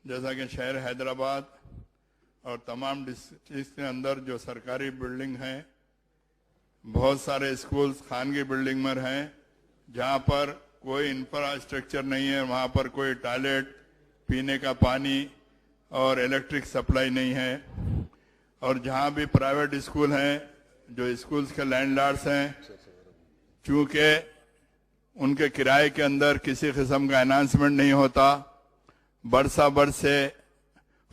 جیسا کہ شہر حیدرآباد اور تمام ڈسٹرکٹ کے اندر جو سرکاری بلڈنگ ہیں، بہت سارے اسکولز خانگی بلڈنگ میں ہیں جہاں پر کوئی انفراسٹرکچر نہیں ہے، وہاں پر کوئی ٹوائلٹ، پینے کا پانی اور الیکٹرک سپلائی نہیں ہے. اور جہاں بھی پرائیویٹ اسکول ہیں، جو اسکولز کے لینڈ لارڈز ہیں، چونکہ ان کے کرائے کے اندر کسی قسم کا انہانسمنٹ نہیں ہوتا، برسہ برس سے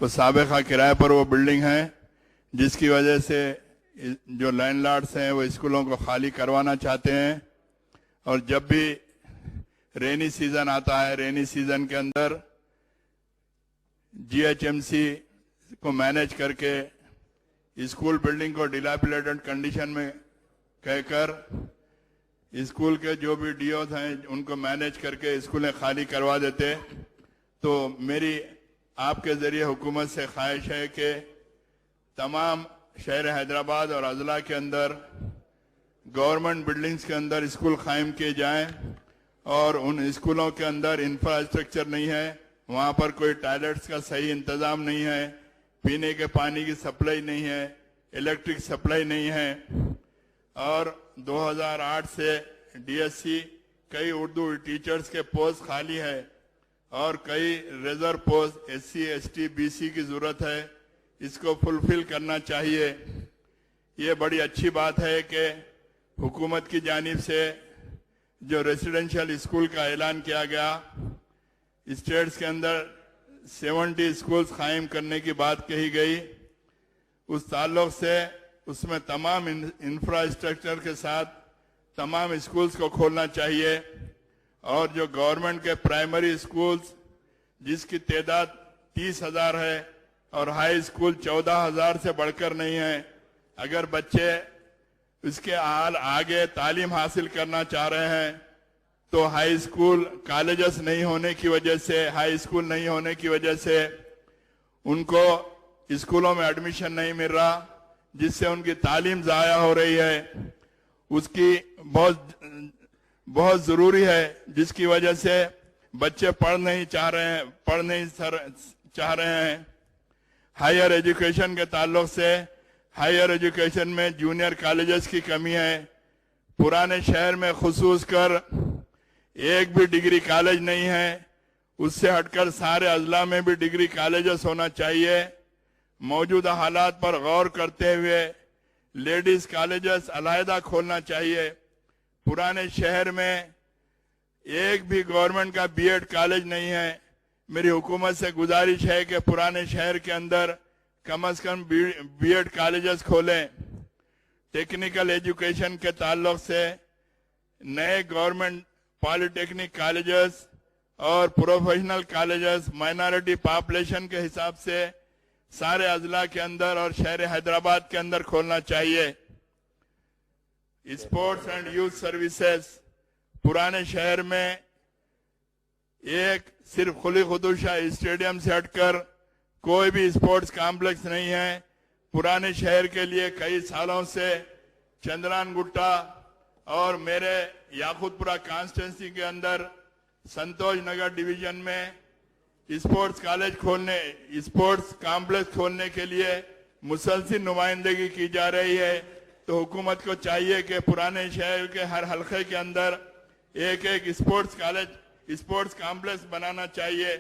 وہ سابقہ کرائے پر وہ بلڈنگ ہیں، جس کی وجہ سے جو لینڈ لارڈز ہیں وہ اسکولوں کو خالی کروانا چاہتے ہیں. اور جب بھی رینی سیزن آتا ہے، رینی سیزن کے اندر جی ایچ ایم سی کو مینیج کر کے اسکول بلڈنگ کو ڈیلاپیلیٹڈ کنڈیشن میں کہہ کر اسکول کے جو بھی ڈی اوز ہیں ان کو مینیج کر کے اسکولیں خالی کروا دیتے. تو میری آپ کے ذریعے حکومت سے خواہش ہے کہ تمام شہر حیدرآباد اور اضلاع کے اندر گورنمنٹ بلڈنگز کے اندر اسکول قائم کیے جائیں، اور ان اسکولوں کے اندر انفراسٹرکچر نہیں ہے، وہاں پر کوئی ٹوائلٹس کا صحیح انتظام نہیں ہے، پینے کے پانی کی سپلائی نہیں ہے، الیکٹرک سپلائی نہیں ہے. اور 2008 سے ڈی ایس سی کئی اردو ٹیچرز کے پوسٹ خالی ہے اور کئی reserve post S C S T B C کی ضرورت ہے، اس کو فلفل کرنا چاہیے. یہ بڑی اچھی بات ہے کہ حکومت کی جانب سے جو ریزیڈنشل اسکول کا اعلان کیا گیا، اسٹیٹس کے اندر 70 اسکولز قائم کرنے کی بات کہی گئی. اس تعلق سے اس میں تمام انفراسٹرکچر کے ساتھ تمام اسکولز کو کھولنا چاہیے. اور جو گورنمنٹ کے پرائمری اسکولز جس کی تعداد 30,000 ہے اور ہائی اسکول 14,000 سے بڑھ کر نہیں ہے، اگر بچے اس کے آگے تعلیم حاصل کرنا چاہ رہے ہیں تو ہائی اسکول کالجز نہیں ہونے کی وجہ سے، ہائی اسکول نہیں ہونے کی وجہ سے ان کو اسکولوں میں ایڈمیشن نہیں مل رہا، جس سے ان کی تعلیم ضائع ہو رہی ہے. اس کی بہت ضروری ہے، جس کی وجہ سے بچے پڑھ نہیں چاہ رہے ہیں. ہائر ایجوکیشن کے تعلق سے ہائر ایجوکیشن میں جونیئر کالجز کی کمی ہے. پرانے شہر میں خصوص کر ایک بھی ڈگری کالج نہیں ہے. اس سے ہٹ کر سارے اضلاع میں بھی ڈگری کالجز ہونا چاہیے. موجودہ حالات پر غور کرتے ہوئے لیڈیز کالجز علیحدہ کھولنا چاہیے. پرانے شہر میں ایک بھی گورنمنٹ کا بی ایڈ کالج نہیں ہے. میری حکومت سے گزارش ہے کہ پرانے شہر کے اندر کم از کم بی ایڈ کالجز کھولیں. ٹیکنیکل ایجوکیشن کے تعلق سے نئے گورنمنٹ پالی ٹیکنک کالجز اور پروفیشنل کالجز مائنارٹی پاپولیشن کے حساب سے سارے اضلاع کے اندر اور شہر حیدرآباد کے اندر کھولنا چاہیے. اسپورٹس اینڈ یوتھ سروسز پرانے شہر میں ایک صرف کھلی خدوشہ اسٹیڈیم سے ہٹ کر کوئی بھی اسپورٹس کامپلیکس نہیں ہے. پرانے شہر کے لیے کئی سالوں سے چندران گٹا اور میرے یاقوت پورہ کانسٹیٹنسی کے اندر سنتوش نگر ڈویژن میں اسپورٹس کامپلیکس کھولنے کے لیے مسلسل نمائندگی کی جا رہی ہے. تو حکومت کو چاہیے کہ پرانے شہر کے ہر حلقے کے اندر ایک اسپورٹس کامپلیکس بنانا چاہیے.